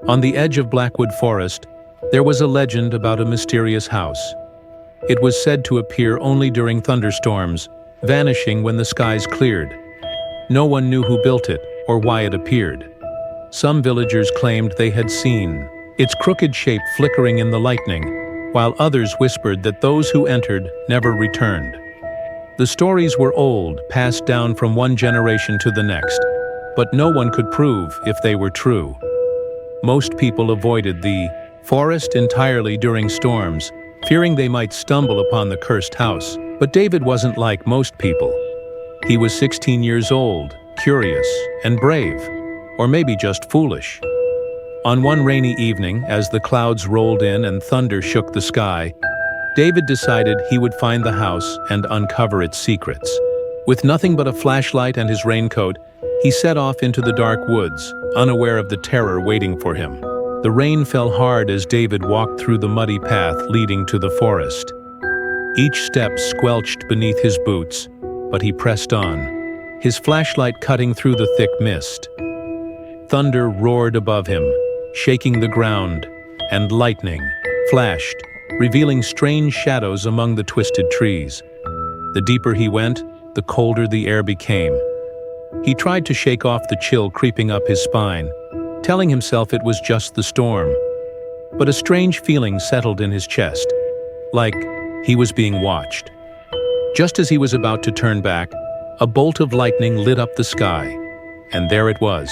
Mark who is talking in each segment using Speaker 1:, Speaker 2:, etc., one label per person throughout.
Speaker 1: On the edge of Blackwood Forest, there was a legend about a mysterious house. It was said to appear only during thunderstorms, vanishing when the skies cleared. No one knew who built it or why it appeared. Some villagers claimed they had seen its crooked shape flickering in the lightning, while others whispered that those who entered never returned. The stories were old, passed down from one generation to the next, but no one could prove if they were true. Most people avoided the forest entirely during storms, fearing they might stumble upon the cursed house. But David wasn't like most people. He was 16 years old, curious, and brave, or maybe just foolish. On one rainy evening, as the clouds rolled in and thunder shook the sky, David decided he would find the house and uncover its secrets. With nothing but a flashlight and his raincoat, he set off into the dark woods, unaware of the terror waiting for him. The rain fell hard as David walked through the muddy path leading to the forest. Each step squelched beneath his boots, but he pressed on, his flashlight cutting through the thick mist. Thunder roared above him, shaking the ground, and lightning flashed, revealing strange shadows among the twisted trees. The deeper he went, the colder the air became. He tried to shake off the chill creeping up his spine, telling himself it was just the storm. But a strange feeling settled in his chest, like he was being watched. Just as he was about to turn back, a bolt of lightning lit up the sky, and there it was,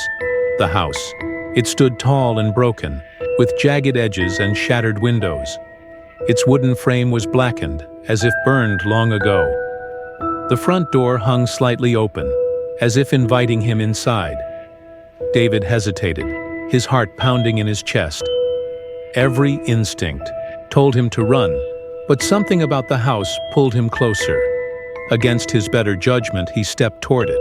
Speaker 1: the house. It stood tall and broken, with jagged edges and shattered windows. Its wooden frame was blackened, as if burned long ago. The front door hung slightly open, as if inviting him inside. David hesitated, his heart pounding in his chest. Every instinct told him to run, but something about the house pulled him closer. Against his better judgment, he stepped toward it.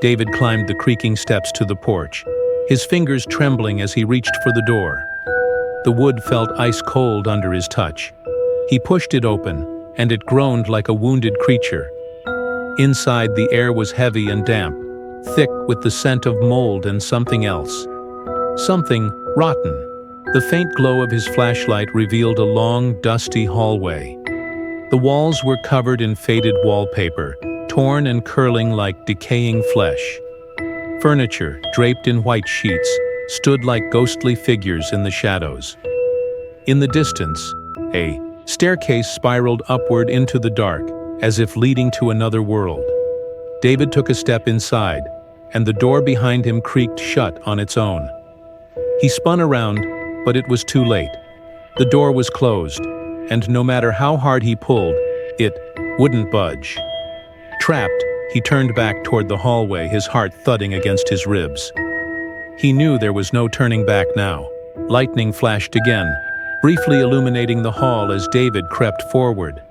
Speaker 1: David climbed the creaking steps to the porch, his fingers trembling as he reached for the door. The wood felt ice cold under his touch. He pushed it open, and it groaned like a wounded creature. Inside, the air was heavy and damp, thick with the scent of mold and something else. Something rotten. The faint glow of his flashlight revealed a long, dusty hallway. The walls were covered in faded wallpaper, torn and curling like decaying flesh. Furniture, draped in white sheets, stood like ghostly figures in the shadows. In the distance, a staircase spiraled upward into the dark, as if leading to another world. David took a step inside, and the door behind him creaked shut on its own. He spun around, but it was too late. The door was closed, and no matter how hard he pulled, it wouldn't budge. Trapped, he turned back toward the hallway, his heart thudding against his ribs. He knew there was no turning back now. Lightning flashed again, briefly illuminating the hall as David crept forward.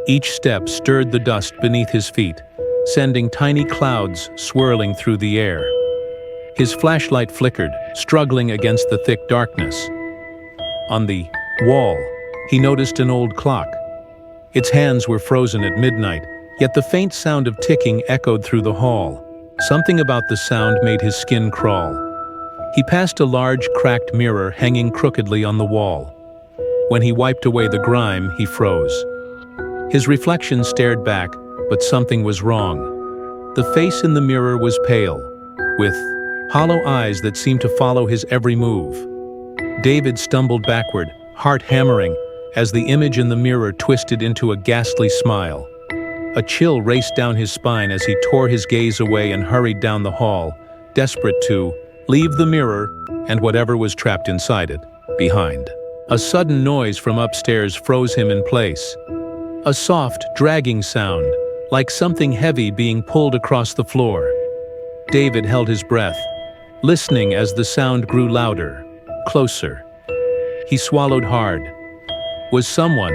Speaker 1: Each step stirred the dust beneath his feet, sending tiny clouds swirling through the air. His flashlight flickered, struggling against the thick darkness. On the wall, he noticed an old clock. Its hands were frozen at midnight, yet the faint sound of ticking echoed through the hall. Something about the sound made his skin crawl. He passed a large, cracked mirror hanging crookedly on the wall. When he wiped away the grime, he froze. His reflection stared back, but something was wrong. The face in the mirror was pale, with hollow eyes that seemed to follow his every move. David stumbled backward, heart hammering, as the image in the mirror twisted into a ghastly smile. A chill raced down his spine as he tore his gaze away and hurried down the hall, desperate to leave the mirror and whatever was trapped inside it behind. A sudden noise from upstairs froze him in place. A soft, dragging sound, like something heavy being pulled across the floor. David held his breath, listening as the sound grew louder, closer. He swallowed hard. Was someone,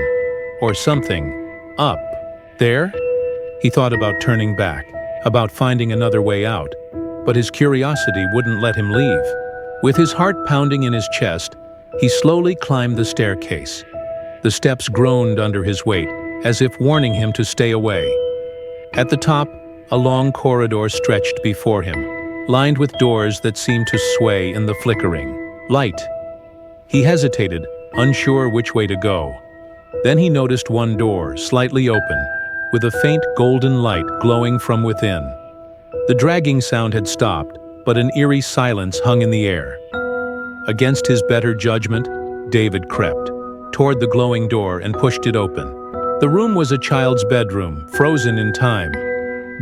Speaker 1: or something, up there? He thought about turning back, about finding another way out, but his curiosity wouldn't let him leave. With his heart pounding in his chest, he slowly climbed the staircase. The steps groaned under his weight, as if warning him to stay away. At the top, a long corridor stretched before him, lined with doors that seemed to sway in the flickering light. He hesitated, unsure which way to go. Then he noticed one door, slightly open, with a faint golden light glowing from within. The dragging sound had stopped, but an eerie silence hung in the air. Against his better judgment, David crept toward the glowing door and pushed it open. The room was a child's bedroom, frozen in time.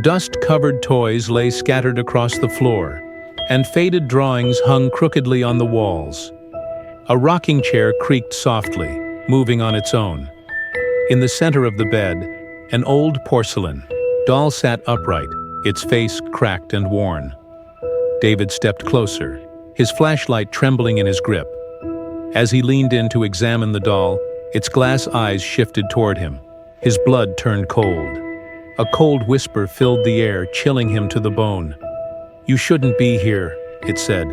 Speaker 1: Dust-covered toys lay scattered across the floor, and faded drawings hung crookedly on the walls. A rocking chair creaked softly, moving on its own. In the center of the bed, an old porcelain doll sat upright, its face cracked and worn. David stepped closer, his flashlight trembling in his grip. As he leaned in to examine the doll, its glass eyes shifted toward him. His blood turned cold. A cold whisper filled the air, chilling him to the bone. "You shouldn't be here," it said.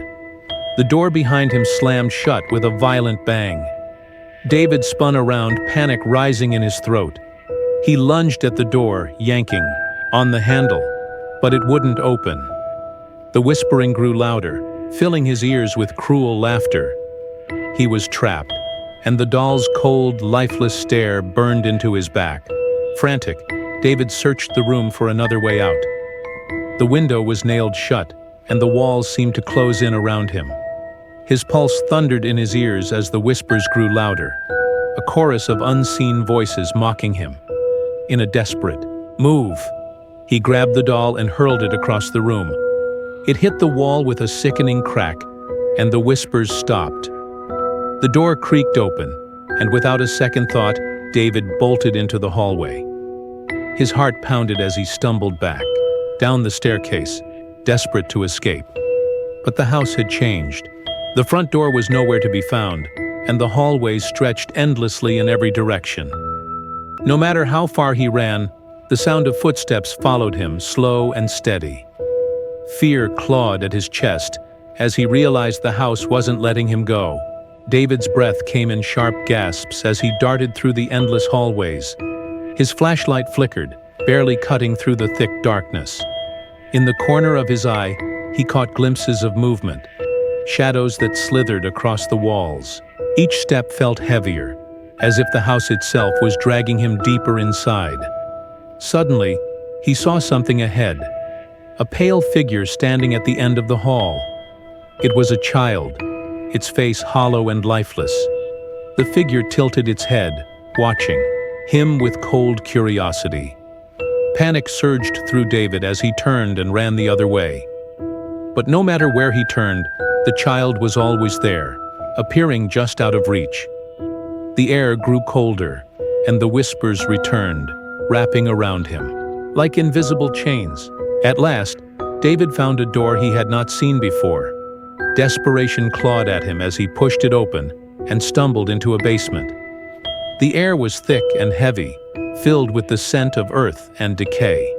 Speaker 1: The door behind him slammed shut with a violent bang. David spun around, panic rising in his throat. He lunged at the door, yanking on the handle, but it wouldn't open. The whispering grew louder, filling his ears with cruel laughter. He was trapped, and the doll's cold, lifeless stare burned into his back. Frantic, David searched the room for another way out. The window was nailed shut, and the walls seemed to close in around him. His pulse thundered in his ears as the whispers grew louder, a chorus of unseen voices mocking him. In a desperate move, he grabbed the doll and hurled it across the room. It hit the wall with a sickening crack, and the whispers stopped. The door creaked open, and without a second thought, David bolted into the hallway. His heart pounded as he stumbled back, down the staircase, desperate to escape. But the house had changed. The front door was nowhere to be found, and the hallways stretched endlessly in every direction. No matter how far he ran, the sound of footsteps followed him, slow and steady. Fear clawed at his chest as he realized the house wasn't letting him go. David's breath came in sharp gasps as he darted through the endless hallways. His flashlight flickered, barely cutting through the thick darkness. In the corner of his eye, he caught glimpses of movement, shadows that slithered across the walls. Each step felt heavier, as if the house itself was dragging him deeper inside. Suddenly, he saw something ahead, a pale figure standing at the end of the hall. It was a child, its face hollow and lifeless. The figure tilted its head, watching him with cold curiosity. Panic surged through David as he turned and ran the other way. But no matter where he turned, the child was always there, appearing just out of reach. The air grew colder, and the whispers returned, wrapping around him, like invisible chains. At last, David found a door he had not seen before. Desperation clawed at him as he pushed it open and stumbled into a basement. The air was thick and heavy, filled with the scent of earth and decay.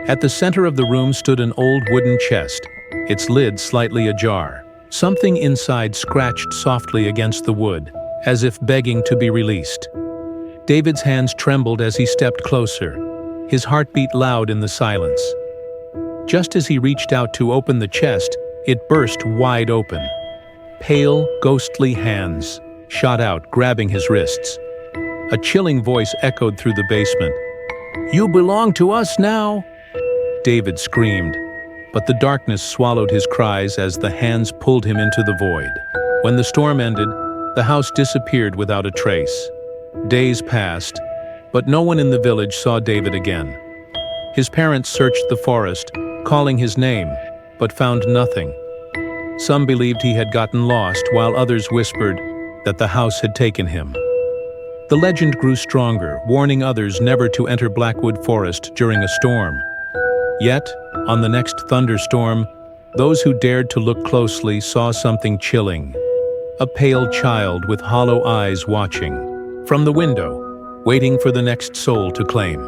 Speaker 1: At the center of the room stood an old wooden chest, its lid slightly ajar. Something inside scratched softly against the wood, as if begging to be released. David's hands trembled as he stepped closer, his heart beat loud in the silence. Just as he reached out to open the chest, it burst wide open. Pale, ghostly hands shot out, grabbing his wrists. A chilling voice echoed through the basement. "You belong to us now!" David screamed, but the darkness swallowed his cries as the hands pulled him into the void. When the storm ended, the house disappeared without a trace. Days passed, but no one in the village saw David again. His parents searched the forest, calling his name, but found nothing. Some believed he had gotten lost, while others whispered that the house had taken him. The legend grew stronger, warning others never to enter Blackwood Forest during a storm. Yet, on the next thunderstorm, those who dared to look closely saw something chilling. A pale child with hollow eyes watching from the window, waiting for the next soul to claim.